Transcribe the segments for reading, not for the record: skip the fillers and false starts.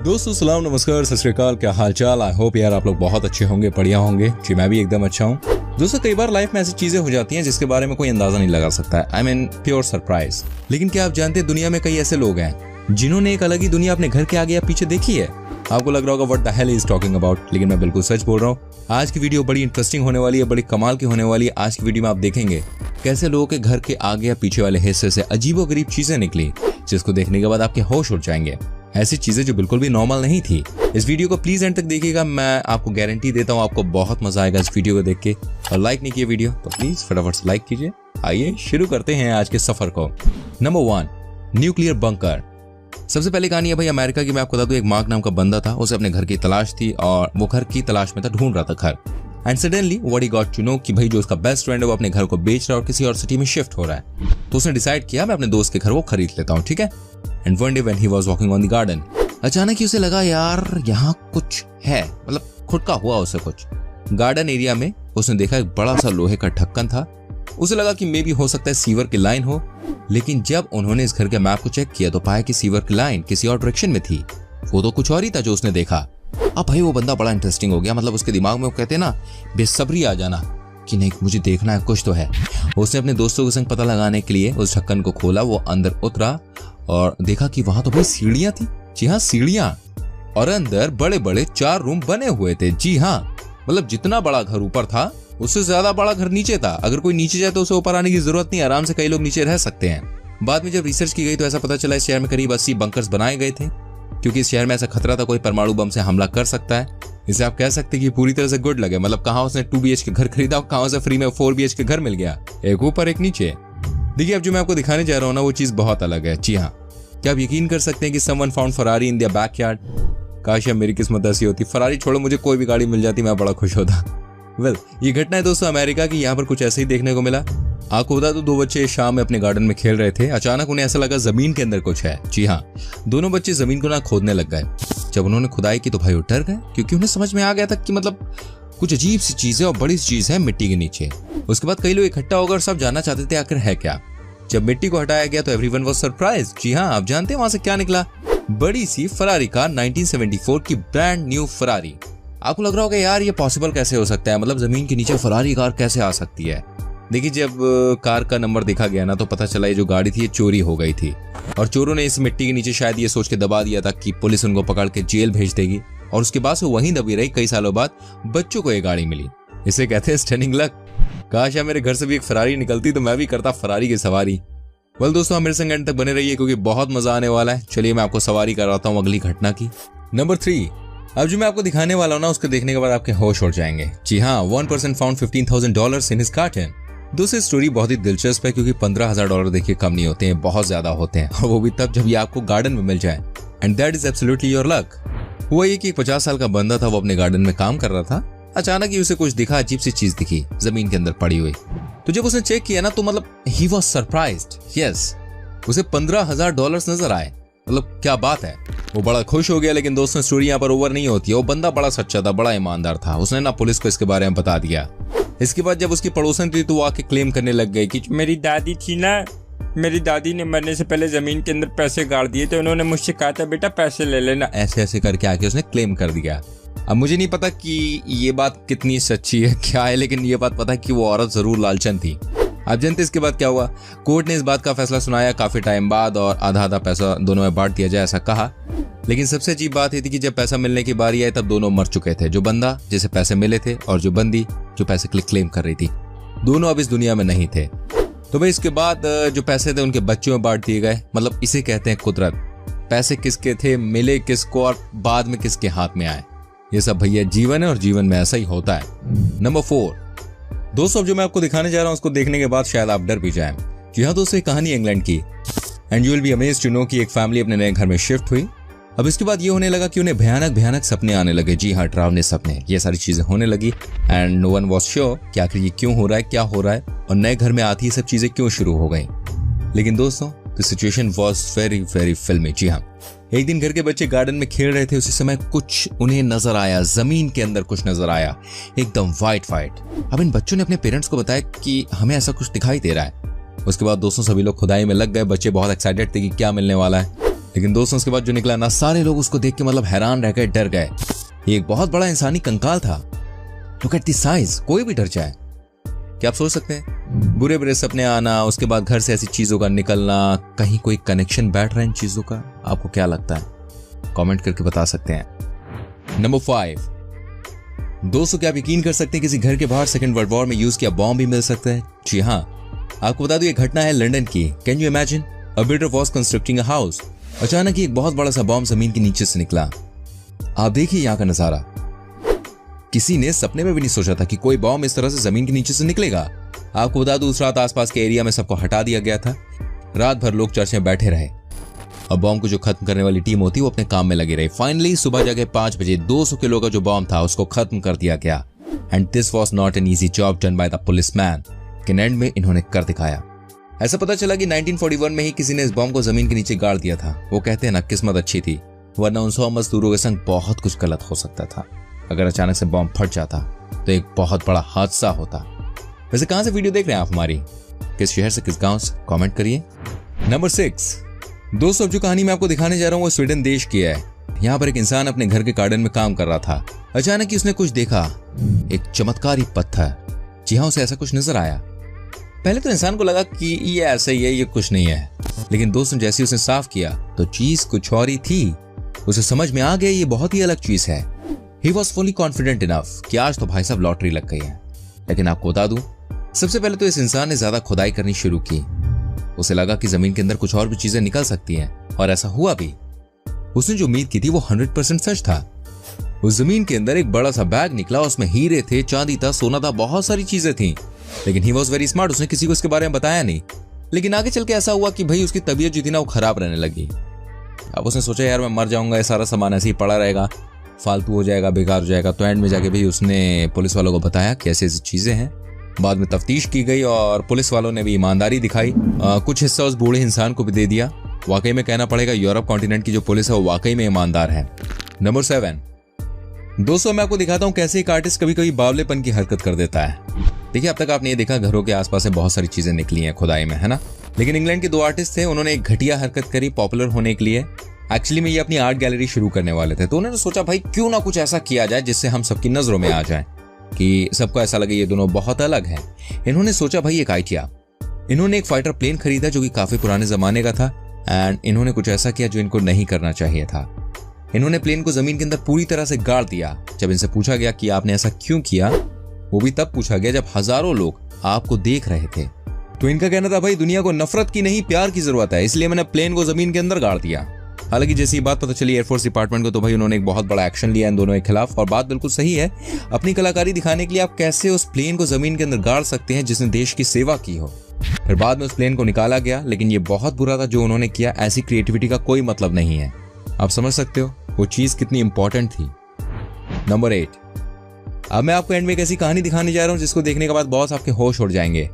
दोस्तों सलाम नमस्कार सत श्री अकाल, क्या हाल चाल। आई होप यार आप लोग बहुत अच्छे होंगे, बढ़िया होंगे जी। मैं भी एकदम अच्छा हूँ। दोस्तों कई बार लाइफ में ऐसी चीजें हो जाती हैं जिसके बारे में कोई अंदाजा नहीं लगा सकता है। I mean pure surprise. लेकिन क्या आप जानते हैं दुनिया में कई ऐसे लोग हैं जिन्होंने एक अलग ही दुनिया अपने घर के आगे या पीछे देखी है। आपको लग रहा होगा what the hell is talking about, लेकिन मैं बिल्कुल सच बोल रहा हूँ। आज की वीडियो बड़ी इंटरेस्टिंग होने वाली है, बड़ी कमाल की होने वाली है। आज की वीडियो में आप देखेंगे कैसे लोगों के घर के आगे या पीछे वाले हिस्से से अजीबोगरीब चीजें निकली, जिसको देखने के बाद आपके होश उड़ जाएंगे। ऐसी चीजें जो बिल्कुल भी नॉर्मल नहीं थी। इस वीडियो को प्लीज एंड तक देखिएगा, मैं आपको गारंटी देता हूँ आपको बहुत मजा आएगा इस वीडियो को देख के। और लाइक नहीं किया वीडियो तो प्लीज फटाफट से लाइक कीजिए। आइए शुरू करते हैं आज के सफर को। Number 1, nuclear bunker. सबसे पहले कहानी है भाई अमेरिका की। मैं आपको बता दूं, एक मार्क नाम का बंदा था, उसे अपने घर की तलाश थी और वो घर की तलाश में था, ढूंढ रहा था घर। And suddenly what he got to know कि भाई जो उसका बेस्ट फ्रेंड है वो अपने घर को बेच रहा है और किसी और सिटी में शिफ्ट हो रहा है। तो उसने डिसाइड किया मैं अपने दोस्त के घर वो खरीद लेता हूँ, ठीक है। And one day when he was walking on the garden, अचानक ही उसे लगा यार यहाँ कुछ है, मतलब खुटका हुआ उसे कुछ। गार्डन एरिया में उसने देखा एक बड़ा सा लोहे का ढक्कन था। उसे लगा कि मे बी हो सकता है सीवर की लाइन हो, लेकिन जब उन्होंने इस घर के मैप को चेक किया तो पाया कि सीवर की लाइन किसी और डायरेक्शन में थी। वो तो कुछ और ही था जो उसने देखा। अब भाई वो बंदा बड़ा इंटरेस्टिंग हो गया, मतलब उसके दिमाग में वो कहते हैं ना बेसब्री आ जाना कि नहीं मुझे देखना है, कुछ तो है। उसने अपने दोस्तों के संग पता लगाने के लिए उस ढक्कन को खोला, वो अंदर उतरा और देखा कि वहां तो भाई सीढ़ियां थी। जी हाँ सीढ़ियां, और अंदर बड़े बड़े 4 रूम बने हुए थे। जी हाँ, मतलब जितना बड़ा घर ऊपर था उससे ज्यादा बड़ा घर नीचे था। अगर कोई नीचे जाए तो उसे ऊपर आने की जरूरत नहीं, आराम से कई लोग नीचे रह सकते हैं। बाद में जब रिसर्च की गई तो ऐसा पता चला इस शहर में करीब 80 बंकर्स बनाए गए थे, क्योंकि इस शहर में ऐसा खतरा था कोई परमाणु बम से हमला कर सकता है। इसे आप कह सकते हैं कि पूरी तरह से गुड लगे। मतलब कहाँ उसने 2 BH के घर खरीदा और कहाँ उसे फ्री में 4 BH के घर मिल गया, एक ऊपर एक नीचे। देखिए अब जो मैं आपको दिखाने जा रहा हूँ ना वो चीज बहुत अलग है। जी हाँ, क्या आप यकीन कर सकते हैं कि someone found Ferrari in their backyard. काश अब मेरी किस्मत ऐसी होती, फरारी छोड़ो मुझे कोई भी गाड़ी मिल जाती, मैं बड़ा खुश होता। वेल ये घटना है दोस्तों अमेरिका की। यहाँ पर कुछ ऐसे ही देखने को मिला। आपको बता दो 2 बच्चे शाम में अपने गार्डन में खेल रहे थे। अचानक उन्हें ऐसा लगा जमीन के अंदर कुछ है। जी हाँ, दोनों बच्चे जमीन को ना खोदने लग गए। जब उन्होंने खुदाई की तो भाई वो डर गए, क्योंकि उन्हें समझ में आ गया था कि मतलब कुछ अजीब सी चीज है और बड़ी सी चीज है मिट्टी के नीचे। उसके बाद कई लोग इकट्ठा होकर सब जानना चाहते थे आखिर है क्या। जब मिट्टी को हटाया गया तो एवरीवन वाज सरप्राइज्ड। जी हाँ, आप जानते हैं वहां से क्या निकला? बड़ी सी फरारी कार, 1974 की ब्रांड न्यू फरारी। आपको लग रहा होगा यार ये पॉसिबल कैसे हो सकता है, मतलब जमीन के नीचे फरारी कार कैसे आ सकती है। देखिए जब कार का नंबर देखा गया ना तो पता चला ये जो गाड़ी थी ये चोरी हो गई थी और चोरों ने इस मिट्टी के नीचे शायद ये सोच के दबा दिया था कि पुलिस उनको पकड़ के जेल भेज देगी, और उसके बाद से वहीं दबी रही। कई सालों बाद बच्चों को ये गाड़ी मिली। इसे कहते हैं स्टनिंग लक। काश यार मेरे घर से भी एक फरारी निकलती तो मैं भी करता फरारी की सवारी। वेल दोस्तों आप मेरे संग एंड तक बने रहिए क्योंकि बहुत मजा आने वाला है। चलिए मैं आपको सवारी कराता हूँ अगली घटना की। नंबर 3, अब जो मैं आपको दिखाने वाला हूँ ना उसको देखने के बाद आपके होश उड़ जाएंगे। जी हाँ, 1 person found $15,000 in his garden. दोस्तों स्टोरी बहुत ही दिलचस्प है क्योंकि $15,000 देखिए कम नहीं होते हैं, बहुत ज्यादा होते हैं, और वो भी तब जब ये आपको गार्डन में मिल जाए। And that is absolutely your luck. हुआ ये कि एक 50 साल का बंदा था, वो अपने गार्डन में काम कर रहा था। अचानक ही उसे कुछ दिखा, अजीब सी चीज दिखी जमीन के अंदर पड़ी हुई। तो जब उसने चेक किया ना तो मतलब ही वाज सरप्राइज्ड। यस, उसे $15,000 नजर आए। मतलब क्या बात है, वो बड़ा खुश हो गया। लेकिन दोस्तों स्टोरी यहाँ पर ओवर नहीं होती है। वो बंदा बड़ा सच्चा था, बड़ा ईमानदार था। उसने ना पुलिस को इसके बारे में बता दिया। इसके बाद जब उसकी पड़ोसन थी तो वो आके क्लेम करने लग गई कि मेरी दादी थी ना, मेरी दादी ने मरने से पहले जमीन के अंदर पैसे गाड़ दिए तो उन्होंने मुझसे कहा था बेटा पैसे ले लेना। ऐसे ऐसे करके आके उसने क्लेम कर दिया। अब मुझे नहीं पता कि ये बात कितनी सच्ची है क्या है, लेकिन ये बात पता है कि वो औरत जरूर लालचन थी। आप जानते इसके बाद क्या हुआ? कोर्ट ने इस बात का फैसला सुनाया काफी टाइम बाद और आधा आधा पैसा दोनों में बांट दिया जाए ऐसा कहा। लेकिन सबसे अजीब बात ये थी कि जब पैसा मिलने की बारी आई तब दोनों मर चुके थे। जो बंदा जिसे पैसे मिले थे और जो बंदी जो पैसे के लिए क्लेम कर रही थी, दोनों अब इस दुनिया में नहीं थे। तो भाई इसके बाद जो पैसे थे उनके बच्चों में बांट दिए गए। मतलब इसे कहते हैं कुदरत। पैसे किसके थे, मिले किसको और बाद में किसके हाथ में आए, ये सब भैया जीवन है और जीवन में ऐसा ही होता है। नंबर 4, दोस्तों जो मैं आपको दिखाने जा रहा हूं उसको देखने के बाद शायद आप डर भी जाएं। जी हाँ दोस्तों, एक कहानी इंग्लैंड की। And you will be amazed to know कि एक फैमिली अपने नए घर में शिफ्ट हुई। अब इसके बाद ये होने लगा कि उन्हें भयानक भयानक सपने आने लगे। जी हाँ, डरावने सपने, ये सारी चीजें होने लगी। And no one was sure कि आखिर ये क्यों हो रहा है, क्या हो रहा है, और नए घर में आती ये सब चीजें क्यों शुरू हो गई। लेकिन दोस्तों the situation was very very फिल्मी। जी हाँ, एक दिन घर के बच्चे गार्डन में खेल रहे थे, उसी समय कुछ उन्हें नजर आया, जमीन के अंदर कुछ नजर आया, एकदम वाइट वाइट। अब इन बच्चों ने अपने पेरेंट्स को बताया कि हमें ऐसा कुछ दिखाई दे रहा है। उसके बाद दोस्तों सभी लोग खुदाई में लग गए। बच्चे बहुत एक्साइटेड थे कि क्या मिलने वाला है। लेकिन दोस्तों उसके बाद जो निकला ना, सारे लोग उसको देख के मतलब हैरान रह गए, डर गए। ये एक बहुत बड़ा इंसानी कंकाल था। लुक एट द साइज, कोई भी डर जाए। क्या आप सोच सकते हैं? बुरे बुरे सपने आना, उसके बाद घर से ऐसी चीजों का निकलना, कहीं कोई कनेक्शन बैठ रहा है इन चीजों का? आपको क्या लगता है? कमेंट करके बता सकते हैं। नंबर 5, दोस्तों क्या आप यकीन कर सकते हैं किसी घर के बाहर सेकंड वर्ल्ड वॉर में यूज किया बॉम्ब भी मिल सकता है? जी हाँ, आपको बता दूं ये घटना है लंदन की। Can you imagine? A builder was constructing a house. अचानक ही एक बहुत बड़ा सा बॉम्ब जमीन के नीचे से निकला। आप देखिए यहाँ का नजारा। किसी ने सपने में भी नहीं सोचा था कि कोई बॉम्ब इस तरह से जमीन के नीचे से निकलेगा। आपको बता दूं उस रात आसपास के एरिया में सबको हटा दिया गया था। रात भर लोग चर्च में बैठे रहे। अब बॉम्ब को जो खत्म करने वाली टीम होती है वो अपने काम में लगी रही। फाइनली सुबह जाके 5 बजे 200 किलो का जो बॉम्ब था उसको खत्म कर दिया गया। And this was not an easy job done by the policeman. And में इन्होंने कर दिखाया। ऐसा पता चला कि 1941 में ही किसी ने इस बॉम्ब को जमीन के नीचे गाड़ दिया था। वो कहते हैं ना, किस्मत अच्छी थी, वरना उन 100 मजदूरों के संग बहुत कुछ गलत हो सकता था। अगर अचानक से बॉम्ब फट जाता तो एक बहुत बड़ा हादसा होता। वैसे कहां से वीडियो देख रहे हैं आप हमारी? किस शहर से, किस गांव से? कमेंट करिए। नंबर 6, दोस्तों अब जो कहानी मैं आपको दिखाने जा रहा हूं वो स्वीडन देश की है। यहाँ पर एक इंसान अपने घर के गार्डन में काम कर रहा था। अचानक ही उसने कुछ देखा, एक चमत्कारी पत्थर। जी हाँ, उसे ऐसा कुछ नजर आया। पहले तो इंसान को लगा कि ये ऐसा ही है, ये कुछ नहीं है। लेकिन दोस्तों जैसे उसने साफ किया तो चीज कुछ और ही थी। उसे समझ में आ गया ये बहुत ही अलग चीज है। He was fully confident enough कि आज तो भाई साहब लॉटरी लग गई है। लेकिन आपको बता दूं, सबसे पहले तो इस इंसान ने ज्यादा खुदाई करनी शुरू की। उसे लगा कि जमीन के अंदर कुछ और भी चीजें निकल सकती हैं, और ऐसा हुआ भी। उसने जो उम्मीद की थी वो 100% सच था। उस जमीन के अंदर एक बड़ा सा बैग निकला, उसमें हीरे थे, चांदी था, सोना था, बहुत सारी चीजें थी। लेकिन ही वॉज वेरी स्मार्ट, उसने किसी को इसके बारे में बताया नहीं। लेकिन आगे चल के ऐसा हुआ कि भाई उसकी तबीयत जो थी ना वो खराब रहने लगी। अब उसने सोचा यार मैं मर जाऊंगा, ये सारा सामान ऐसे ही पड़ा रहेगा, फालतू हो जाएगा, बेकार हो जाएगा। तो एंड में जाके भाई उसने पुलिस वालों को बताया कि ऐसी ऐसी चीजें हैं। बाद में तफ्तीश की गई और पुलिस वालों ने भी ईमानदारी दिखाई। कुछ हिस्सा उस बूढ़े इंसान को भी दे दिया। वाकई में कहना पड़ेगा यूरोप कॉन्टिनेंट की जो पुलिस है वो वाकई में ईमानदार है। नंबर 7, दोस्तों मैं आपको दिखाता हूँ कैसे एक आर्टिस्ट कभी कभी बावलेपन की हरकत कर देता है। देखिए अब तक आपने ये देखा घरों के आसपास से बहुत सारी चीजें निकली हैं खुदाई में, है ना। लेकिन इंग्लैंड के 2 आर्टिस्ट थे, उन्होंने एक घटिया हरकत करी पॉपुलर होने के लिए। एक्चुअली में ये अपनी आर्ट गैलरी शुरू करने वाले थे, तो उन्होंने सोचा भाई क्यों ना कुछ ऐसा किया जाए जिससे हम सबकी नजरों में आ जाए, कि सबको ऐसा लगे ये दोनों बहुत अलग हैं। इन्होंने सोचा भाई एक आइडिया। इन्होंने एक फाइटर प्लेन खरीदा जो कि काफी पुराने जमाने का था। एंड इन्होंने कुछ ऐसा किया जो इनको नहीं करना चाहिए था। इन्होंने प्लेन को जमीन के अंदर पूरी तरह से गाड़ दिया। जब इनसे पूछा गया कि आपने ऐसा क्यों किया, वो भी तब पूछा गया जब हजारों लोग आपको देख रहे थे। तो इनका कहना था भाई दुनिया को नफरत की नहीं प्यार की जरूरत है, इसलिए मैंने प्लेन को जमीन के अंदर गाड़ दिया। हालांकि जैसी ये बात पता चली एयरफोर्स डिपार्टमेंट को, तो भाई उन्होंने एक बहुत बड़ा एक्शन लिया इन दोनों के खिलाफ। और बात बिल्कुल सही है, अपनी कलाकारी दिखाने के लिए आप कैसे उस प्लेन को जमीन के अंदर गाड़ सकते हैं जिसने देश की सेवा की हो। फिर बाद में उस प्लेन को निकाला गया, लेकिन ये बहुत बुरा था जो उन्होंने किया। ऐसी क्रिएटिविटी का कोई मतलब नहीं है। आप समझ सकते हो वो चीज कितनी इंपॉर्टेंट थी। नंबर 8, अब मैं आपको एंड में एक ऐसी कहानी दिखाने जा रहा हूँ जिसको देखने के बाद बहुत आपके होश उड़ जाएंगे।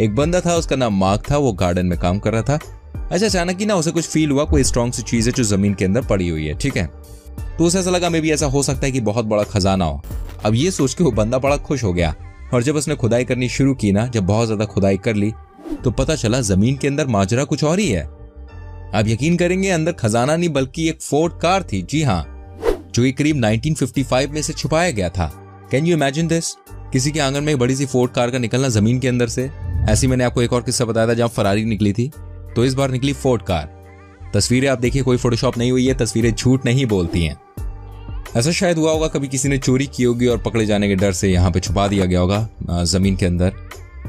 एक बंदा था, उसका नाम मार्क था, वो गार्डन में काम कर रहा था। अच्छा अचानक ही ना उसे कुछ फील हुआ, कोई स्ट्रॉन्ग सी चीज है जो जमीन के अंदर पड़ी हुई है, ठीक है। तो उसे ऐसा लगा मे भी ऐसा हो सकता है कि बहुत बड़ा खजाना हो। अब ये सोच के वो बंदा बड़ा खुश हो गया। और जब उसने खुदाई करनी शुरू की ना, जब बहुत ज्यादा खुदाई कर ली तो पता चला जमीन के अंदर माजरा कुछ और ही है। आप यकीन करेंगे अंदर खजाना नहीं बल्कि एक फोर्ड कार थी। जी हाँ, जो कि करीब 1955 में से छुपाया गया था। Can you imagine this? किसी के आंगन में एक बड़ी सी फोर्ड कार का निकलना जमीन के अंदर से। ऐसी मैंने आपको एक और किस्सा बताया था जहां फरारी निकली थी, तो इस बार निकली फोर्ड कार। तस्वीरें आप देखिए, कोई फोटोशॉप नहीं हुई है, तस्वीरें झूठ नहीं बोलती हैं। ऐसा शायद हुआ होगा कभी किसी ने चोरी की होगी और पकड़े जाने के डर से यहाँ पे छुपा दिया गया होगा जमीन के अंदर,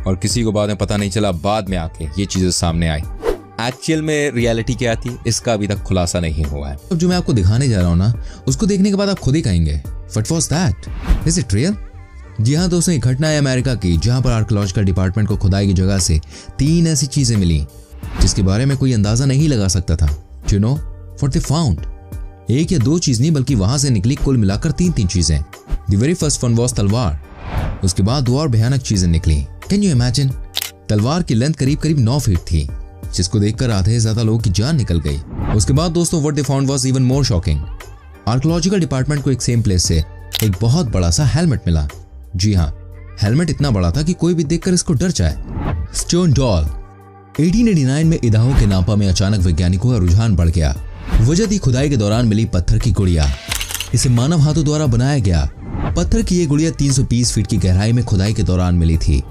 और किसी को बाद में पता नहीं चला, बाद में आके ये चीजें सामने आई। एक्चुअल में रियलिटी क्या थी इसका अभी तक खुलासा नहीं हुआ है। अब जो मैं आपको दिखाने जा रहा हूँ ना, उसको देखने के बाद आप खुद ही कहेंगे what was that, is it real? जी हाँ दोस्तों, एक घटना है अमेरिका की जहां पर आर्कियोलॉजिकल डिपार्टमेंट को खुदाई की जगह से 3 ऐसी चीजें मिली जिसके बारे में कोई अंदाजा नहीं लगा सकता था। You know what they found? 1 या 2 चीज नहीं बल्कि वहां से निकली कुल मिलाकर 3 चीजें। The very first one was तलवार। उसके बाद 2 और भयानक चीजें निकली। Can you imagine? तलवार की लेंथ करीब 9 फीट थी, जिसको देखकर आधे से ज्यादा लोगों की जान निकल गई। उसके बाद दोस्तों what they found was even more shocking. Archaeological department को एक सेम प्लेस से एक बहुत बड़ा सा हेलमेट मिला। जी हाँ, हेलमेट इतना बड़ा था कि कोई भी देखकर इसको डर जाए। Stone doll. 1889 में इदाहो के नापा में अचानक वैज्ञानिकों का रुझान बढ़ गया। वजह थी खुदाई के दौरान मिली पत्थर की गुड़िया। इसे मानव हाथों द्वारा बनाया गया। पत्थर की ये गुड़िया 320 फीट की गहराई में खुदाई के दौरान मिली थी।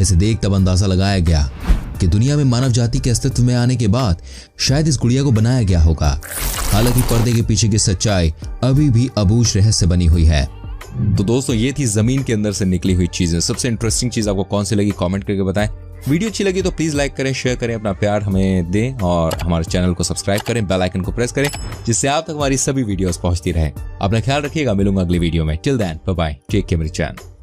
इसे देख तब अंदाजा लगाया गया कि दुनिया में मानव जाति के अस्तित्व में आने के बाद शायद इस गुड़िया को बनाया गया होगा। हालांकि पर्दे के पीछे की सच्चाई अभी भी अबूझ रहस्य बनी हुई है। तो दोस्तों ये थी जमीन के अंदर से निकली हुई चीजें। सबसे इंटरेस्टिंग चीज आपको कौन सी लगी कमेंट करके बताएं। वीडियो अच्छी लगी तो प्लीज लाइक करें, शेयर करें, अपना प्यार हमें दें और हमारे चैनल को सब्सक्राइब करें, बेल आइकन को प्रेस करें जिससे आप तक हमारी सभी वीडियोस पहुंचती रहे। अपना ख्याल रखिएगा, मिलूंगा अगली वीडियो में। Till then bye bye, take care मेरी चैनल।